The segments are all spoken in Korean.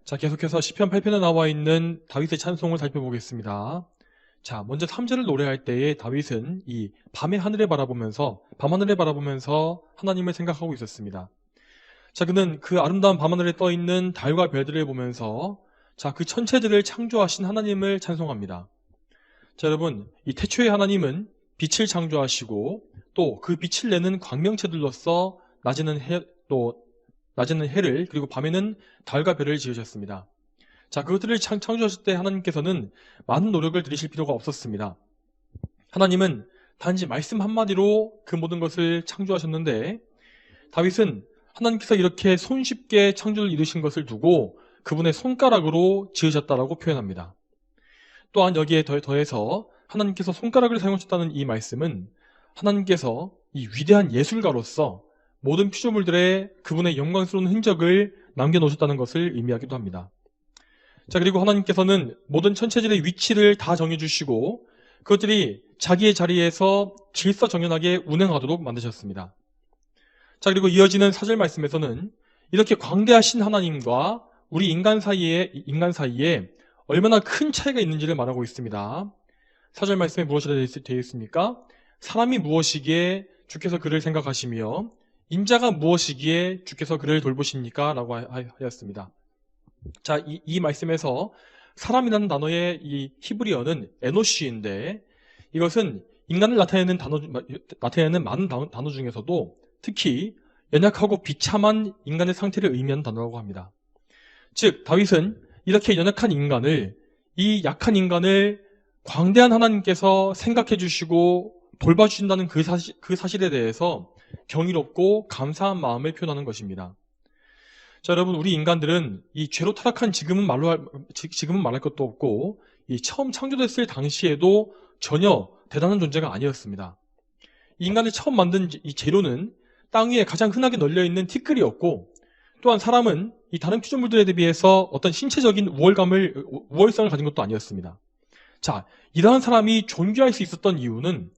자, 계속해서 시편 8편에 나와 있는 다윗의 찬송을 살펴보겠습니다. 자, 먼저 3절을 노래할 때에 다윗은 이 밤하늘을 바라보면서 하나님을 생각하고 있었습니다. 자, 그는 그 아름다운 밤하늘에 떠 있는 달과 별들을 보면서 자, 그 천체들을 창조하신 하나님을 찬송합니다. 자, 여러분, 이 태초의 하나님은 빛을 창조하시고 또 그 빛을 내는 광명체들로서 낮에는 해를 그리고 밤에는 달과 별을 지으셨습니다. 자, 그것들을 창조하실 때 하나님께서는 많은 노력을 들이실 필요가 없었습니다. 하나님은 단지 말씀 한마디로 그 모든 것을 창조하셨는데 다윗은 하나님께서 이렇게 손쉽게 창조를 이루신 것을 두고 그분의 손가락으로 지으셨다라고 표현합니다. 또한 여기에 더해서 하나님께서 손가락을 사용하셨다는 이 말씀은 하나님께서 이 위대한 예술가로서 모든 피조물들의 그분의 영광스러운 흔적을 남겨놓으셨다는 것을 의미하기도 합니다. 자, 그리고 하나님께서는 모든 천체들의 위치를 다 정해주시고 그것들이 자기의 자리에서 질서정연하게 운행하도록 만드셨습니다. 자, 그리고 이어지는 4절 말씀에서는 이렇게 광대하신 하나님과 우리 인간 사이에 얼마나 큰 차이가 있는지를 말하고 있습니다. 4절 말씀에 무엇이라 되어 있습니까? 사람이 무엇이기에 주께서 그를 생각하시며 인자가 무엇이기에 주께서 그를 돌보십니까? 라고 하였습니다. 자, 이 말씀에서 사람이라는 단어의 이 히브리어는 에노시인데 이것은 인간을 나타내는 많은 단어 중에서도 특히 연약하고 비참한 인간의 상태를 의미하는 단어라고 합니다. 즉, 다윗은 이렇게 연약한 인간을, 이 약한 인간을 광대한 하나님께서 생각해 주시고 돌봐주신다는 그 사실에 대해서 경이롭고 감사한 마음을 표현하는 것입니다. 자, 여러분, 우리 인간들은 이 죄로 타락한 지금은 말할 것도 없고 이 처음 창조됐을 당시에도 전혀 대단한 존재가 아니었습니다. 이 인간을 처음 만든 이 재료는 땅 위에 가장 흔하게 널려있는 티끌이었고 또한 사람은 이 다른 피조물들에 비해서 어떤 신체적인 우월성을 가진 것도 아니었습니다. 자, 이러한 사람이 존귀할 수 있었던 이유는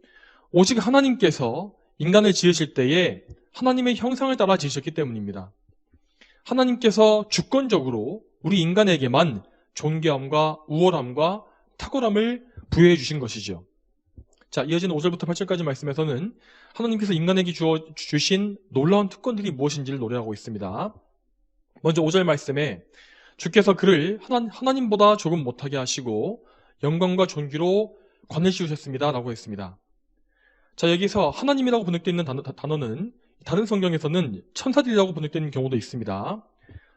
오직 하나님께서 인간을 지으실 때에 하나님의 형상을 따라 지으셨기 때문입니다. 하나님께서 주권적으로 우리 인간에게만 존귀함과 우월함과 탁월함을 부여해 주신 것이죠. 자, 이어지는 5절부터 8절까지 말씀에서는 하나님께서 인간에게 주신 놀라운 특권들이 무엇인지를 노래하고 있습니다. 먼저 5절 말씀에 주께서 그를 하나님보다 조금 못하게 하시고 영광과 존귀로 관을 씌우셨습니다 라고 했습니다. 자, 여기서 하나님이라고 번역되어 있는 단어는 다른 성경에서는 천사들이라고 번역되어 있는 경우도 있습니다.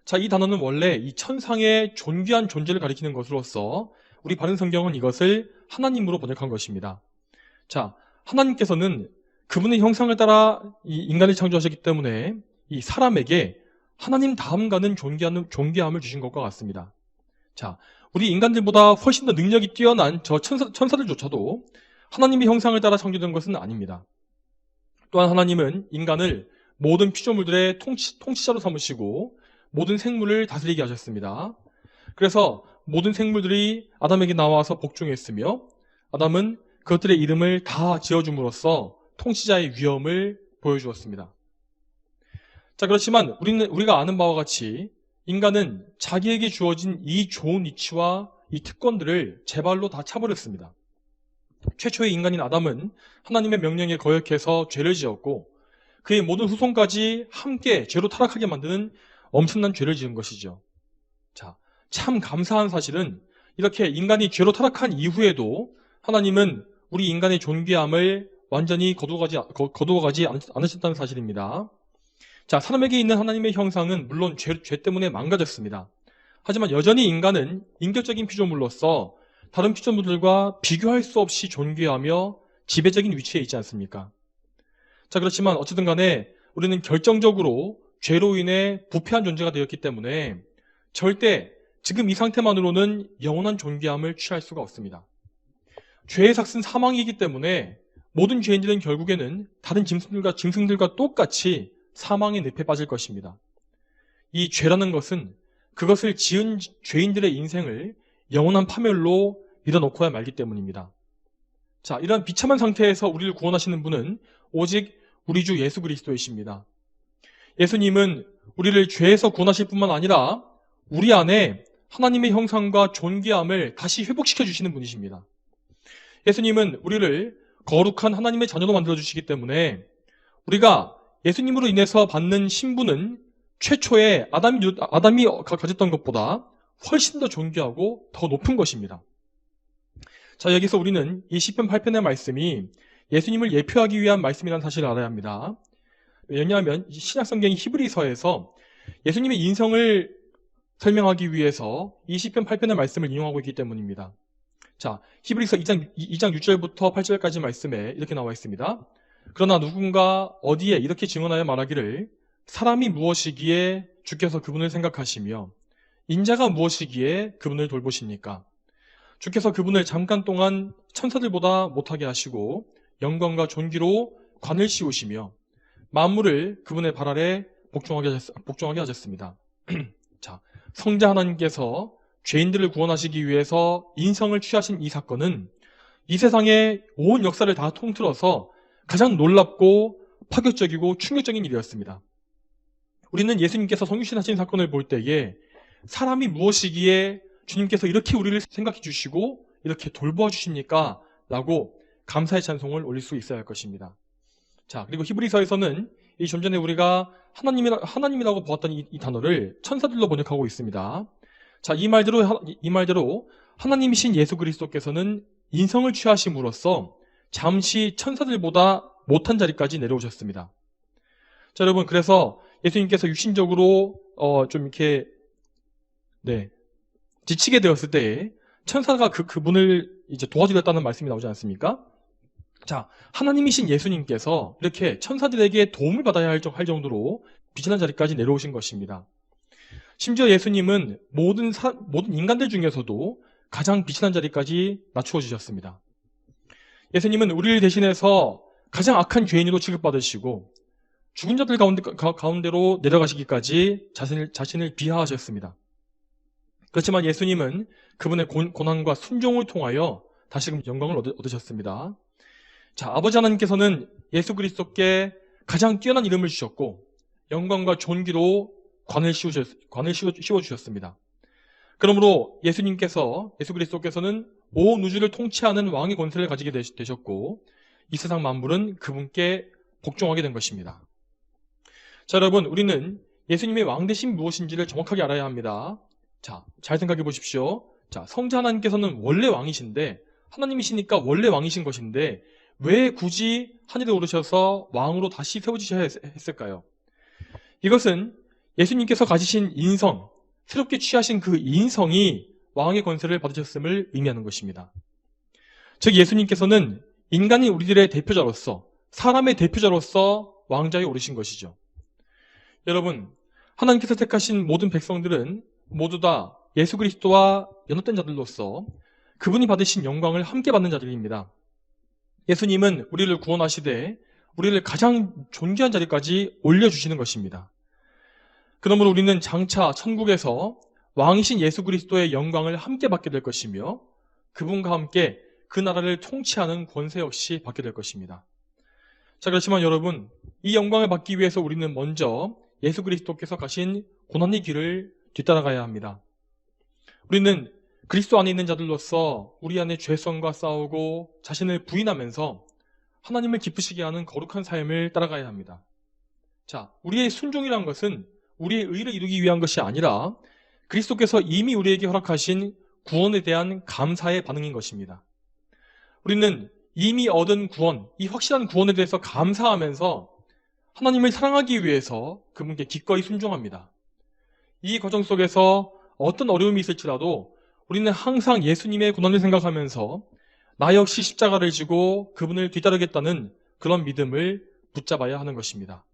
자, 이 단어는 원래 이 천상의 존귀한 존재를 가리키는 것으로서 우리 바른 성경은 이것을 하나님으로 번역한 것입니다. 자, 하나님께서는 그분의 형상을 따라 이 인간을 창조하셨기 때문에 이 사람에게 하나님 다음 가는 존귀함을 주신 것과 같습니다. 자, 우리 인간들보다 훨씬 더 능력이 뛰어난 저 천사들조차도 하나님의 형상을 따라 창조된 것은 아닙니다. 또한 하나님은 인간을 모든 피조물들의 통치자로 삼으시고 모든 생물을 다스리게 하셨습니다. 그래서 모든 생물들이 아담에게 나와서 복종했으며 아담은 그것들의 이름을 다 지어줌으로써 통치자의 위엄을 보여주었습니다. 자, 그렇지만 우리가 아는 바와 같이 인간은 자기에게 주어진 이 좋은 위치와 이 특권들을 제 발로 다 차버렸습니다. 최초의 인간인 아담은 하나님의 명령에 거역해서 죄를 지었고 그의 모든 후손까지 함께 죄로 타락하게 만드는 엄청난 죄를 지은 것이죠. 자, 참 감사한 사실은 이렇게 인간이 죄로 타락한 이후에도 하나님은 우리 인간의 존귀함을 완전히 거두어가지 않으셨다는 사실입니다. 자, 사람에게 있는 하나님의 형상은 물론 죄 때문에 망가졌습니다. 하지만 여전히 인간은 인격적인 피조물로서 다른 피조물들과 비교할 수 없이 존귀하며 지배적인 위치에 있지 않습니까? 자, 그렇지만 어쨌든 간에 우리는 결정적으로 죄로 인해 부패한 존재가 되었기 때문에 절대 지금 이 상태만으로는 영원한 존귀함을 취할 수가 없습니다. 죄의 삭은 사망이기 때문에 모든 죄인들은 결국에는 다른 짐승들과 똑같이 사망의 늪에 빠질 것입니다. 이 죄라는 것은 그것을 지은 죄인들의 인생을 영원한 파멸로 밀어넣고야 말기 때문입니다. 자, 이러한 비참한 상태에서 우리를 구원하시는 분은 오직 우리 주 예수 그리스도이십니다. 예수님은 우리를 죄에서 구원하실 뿐만 아니라 우리 안에 하나님의 형상과 존귀함을 다시 회복시켜 주시는 분이십니다. 예수님은 우리를 거룩한 하나님의 자녀로 만들어 주시기 때문에 우리가 예수님으로 인해서 받는 신분은 최초의 아담이 가졌던 것보다 훨씬 더 존귀하고 더 높은 것입니다. 자, 여기서 우리는 이 시편 8편의 말씀이 예수님을 예표하기 위한 말씀이라는 사실을 알아야 합니다. 왜냐하면 신약성경 히브리서에서 예수님의 인성을 설명하기 위해서 이 시편 8편의 말씀을 인용하고 있기 때문입니다. 자, 히브리서 2장 6절부터 8절까지 말씀에 이렇게 나와 있습니다. 그러나 누군가 어디에 이렇게 증언하여 말하기를 사람이 무엇이기에 주께서 그분을 생각하시며 인자가 무엇이기에 그분을 돌보십니까? 주께서 그분을 잠깐 동안 천사들보다 못하게 하시고 영광과 존귀로 관을 씌우시며 만물을 그분의 발 아래 복종하게 하셨습니다. 자, 성자 하나님께서 죄인들을 구원하시기 위해서 인성을 취하신 이 사건은 이 세상의 온 역사를 다 통틀어서 가장 놀랍고 파격적이고 충격적인 일이었습니다. 우리는 예수님께서 성육신하신 사건을 볼 때에 사람이 무엇이기에 주님께서 이렇게 우리를 생각해 주시고 이렇게 돌보아 주십니까? 라고 감사의 찬송을 올릴 수 있어야 할 것입니다. 자, 그리고 히브리서에서는 이 좀 전에 우리가 하나님이라고 보았던 이 단어를 천사들로 번역하고 있습니다. 자, 이 말대로 하나님이신 예수 그리스도께서는 인성을 취하심으로써 잠시 천사들보다 못한 자리까지 내려오셨습니다. 자, 여러분, 그래서 예수님께서 육신적으로 좀 이렇게 지치게 되었을 때 천사가 그분을 이제 도와주겠다는 말씀이 나오지 않습니까? 자, 하나님이신 예수님께서 이렇게 천사들에게 도움을 받아야 할 정도로 비천한 자리까지 내려오신 것입니다. 심지어 예수님은 모든 인간들 중에서도 가장 비천한 자리까지 낮추어 주셨습니다. 예수님은 우리를 대신해서 가장 악한 죄인으로 취급받으시고 죽은 자들 가운데로 내려가시기까지 자신을 비하하셨습니다. 그렇지만 예수님은 그분의 고난과 순종을 통하여 다시금 영광을 얻으셨습니다. 자, 아버지 하나님께서는 예수 그리스도께 가장 뛰어난 이름을 주셨고 영광과 존귀로 관을 씌워주셨습니다. 그러므로 예수 그리스도께서는 온 우주를 통치하는 왕의 권세를 가지게 되셨고 이 세상 만물은 그분께 복종하게 된 것입니다. 자, 여러분, 우리는 예수님의 왕되심 무엇인지를 정확하게 알아야 합니다. 자, 잘 생각해 보십시오. 자, 성자 하나님께서는 원래 왕이신데 하나님이시니까 원래 왕이신 것인데 왜 굳이 하늘에 오르셔서 왕으로 다시 세워지셔야 했을까요? 이것은 예수님께서 가지신 인성, 새롭게 취하신 그 인성이 왕의 권세를 받으셨음을 의미하는 것입니다. 즉 예수님께서는 인간인 우리들의 대표자로서, 사람의 대표자로서 왕좌에 오르신 것이죠. 여러분, 하나님께서 택하신 모든 백성들은 모두 다 예수 그리스도와 연합된 자들로서 그분이 받으신 영광을 함께 받는 자들입니다. 예수님은 우리를 구원하시되 우리를 가장 존귀한 자리까지 올려주시는 것입니다. 그러므로 우리는 장차 천국에서 왕이신 예수 그리스도의 영광을 함께 받게 될 것이며 그분과 함께 그 나라를 통치하는 권세 역시 받게 될 것입니다. 자, 그렇지만 여러분, 이 영광을 받기 위해서 우리는 먼저 예수 그리스도께서 가신 고난의 길을 뒤따라가야 합니다. 우리는 그리스도 안에 있는 자들로서 우리 안에 죄성과 싸우고 자신을 부인하면서 하나님을 기쁘시게 하는 거룩한 삶을 따라가야 합니다. 자, 우리의 순종이란 것은 우리의 의를 이루기 위한 것이 아니라 그리스도께서 이미 우리에게 허락하신 구원에 대한 감사의 반응인 것입니다. 우리는 이미 얻은 구원, 이 확실한 구원에 대해서 감사하면서 하나님을 사랑하기 위해서 그분께 기꺼이 순종합니다. 이 과정 속에서 어떤 어려움이 있을지라도 우리는 항상 예수님의 고난을 생각하면서 나 역시 십자가를 지고 그분을 뒤따르겠다는 그런 믿음을 붙잡아야 하는 것입니다.